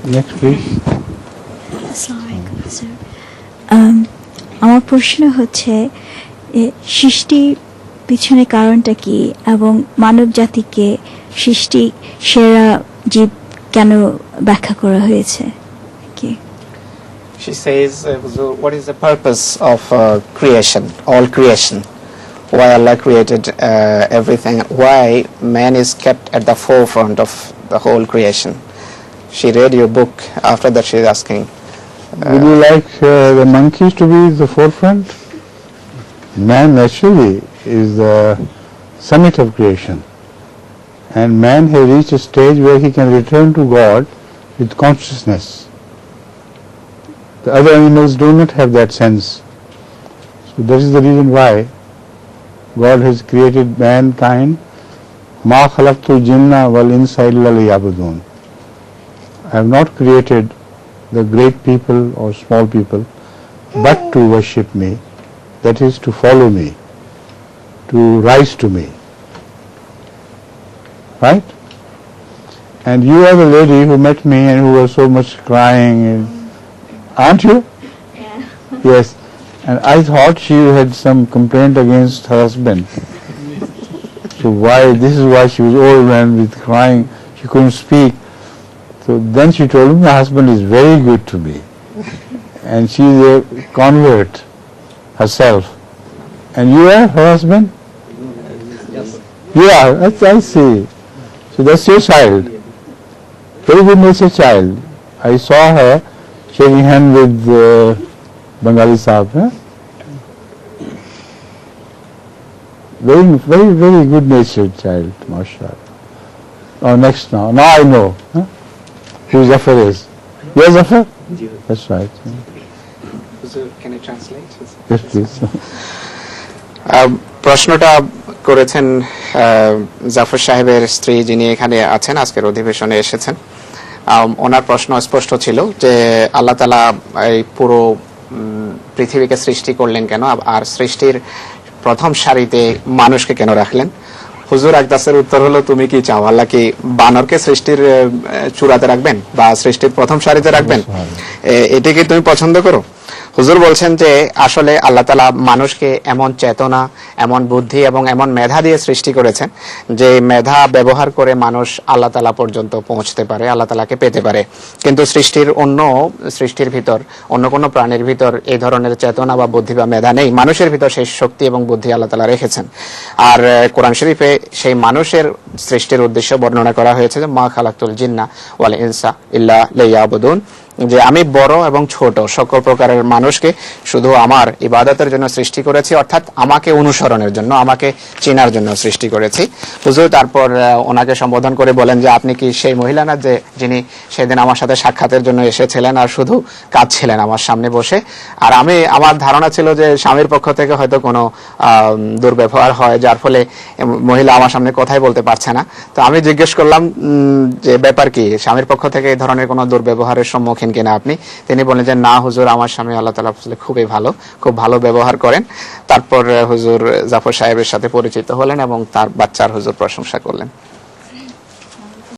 Next, please. আমার প্রশ্ন হচ্ছে সৃষ্টির পিছনে কারণটা কি এবং মানব জাতিকে সৃষ্টি সেরা জীব কেন ব্যাখ্যা করা হয়েছে কি? She says, what is the purpose of creation, all creation? Why Allah created everything? Why man is kept at the forefront of the whole creation? She read your book. After that, she is asking. Would you like the monkeys to be the forefront? Man naturally is the summit of creation, and man has reached a stage where he can return to God with consciousness. The other animals do not have that sense. So that is the reason why God has created mankind. Ma khalaqtul jinna wal insa illa liya'budun. I have not created the great people or small people, but to worship me, that is to follow me, to rise to me. Right? And you are the lady who met me and who was so much crying, and, aren't you? Yeah. Yes. And I thought she had some complaint against her husband. So this is why she was overwhelmed with crying. She couldn't speak. So then she told me, my husband is very good to me. And she is a convert herself. And you are her husband? Yes. You are, I see. So that's your child. Very good natured child. I saw her shaking hand with Bengali Sahib. Very, very, very good natured child, mashallah. Oh, next now. Now I know. Who Zafar is. Yes, Zafar? That's right. Can I translate? Yes, please. প্রশ্নটা করেছেন জাফর সাহেবের স্ত্রী, যিনি এখানে আছেন, আজকের অধিবেশনে এসেছেন। ওনার প্রশ্ন স্পষ্ট ছিল যে আল্লাহ তাআলা এই পুরো পৃথিবীকে সৃষ্টি করলেন কেন, আর সৃষ্টির প্রথম সারিতে মানুষকে কেন রাখলেন। হুজুর আকদাসের উত্তর হলো, তুমি কি চাও আল্লাহ কি বানরকে সৃষ্টির চূড়াতে রাখবেন বা সৃষ্টির প্রথম সারিতে রাখবেন? এটি কি তুমি পছন্দ করো? হুজুর বলছেন যে আসলে আল্লাহ তাআলা মানুষকে এমন চেতনা, এমন বুদ্ধি এবং এমন মেধা দিয়ে সৃষ্টি করেছেন যে মেধা ব্যবহার করে মানুষ আল্লাহ তাআলা পর্যন্ত পৌঁছতে পারে, আল্লাহ তাআলাকে পেতে পারে। কিন্তু সৃষ্টির ভিতর অন্য কোনো প্রাণীর ভিতর এই ধরনের চেতনা বা বুদ্ধি বা মেধা নেই। মানুষের ভিতর সেই শক্তি এবং বুদ্ধি আল্লাহ তাআলা রেখেছেন। আর কোরআন শরীফে সেই মানুষের সৃষ্টির উদ্দেশ্য বর্ণনা করা হয়েছে যে মা খালাকতুল জিন্না ওয়াল ইনসা ইল্লা লিয়াবুদুন, যে আমি বড় এবং ছোট সকল প্রকারের মানুষকে শুধু আমার ইবাদতের জন্য সৃষ্টি করেছি, অর্থাৎ আমাকে অনুসরণের জন্য, আমাকে চেনার জন্য সৃষ্টি করেছি। হুজুর তারপর ওনাকে সম্বোধন করে বলেন যে আপনি কি সেই মহিলা না যে যিনি সেদিন আমার সাথে সাক্ষাতের জন্য এসেছিলেন আর শুধু কাঁদছিলেন আমার সামনে বসে। আর আমার ধারণা ছিল যে স্বামীর পক্ষ থেকে হয়তো কোনো দুর্ব্যবহার হয়, যার ফলে মহিলা আমার সামনে কথাই বলতে পারছে না। তো আমি জিজ্ঞেস করলাম যে ব্যাপার কি, স্বামীর পক্ষ থেকে এই ধরনের কোনো দুর্ব্যবহারের সম্মুখীন কিনা আপনি? তিনি বলেন যে না হুজুর, আমার স্বামী আল্লাহ তাআলা খুবই ভালো, খুব ভালো ব্যবহার করেন। তারপর হুজুর জাফর সাহেবের সাথে পরিচিত হলেন এবং তার বাচ্চার হুজুর প্রশংসা করলেন।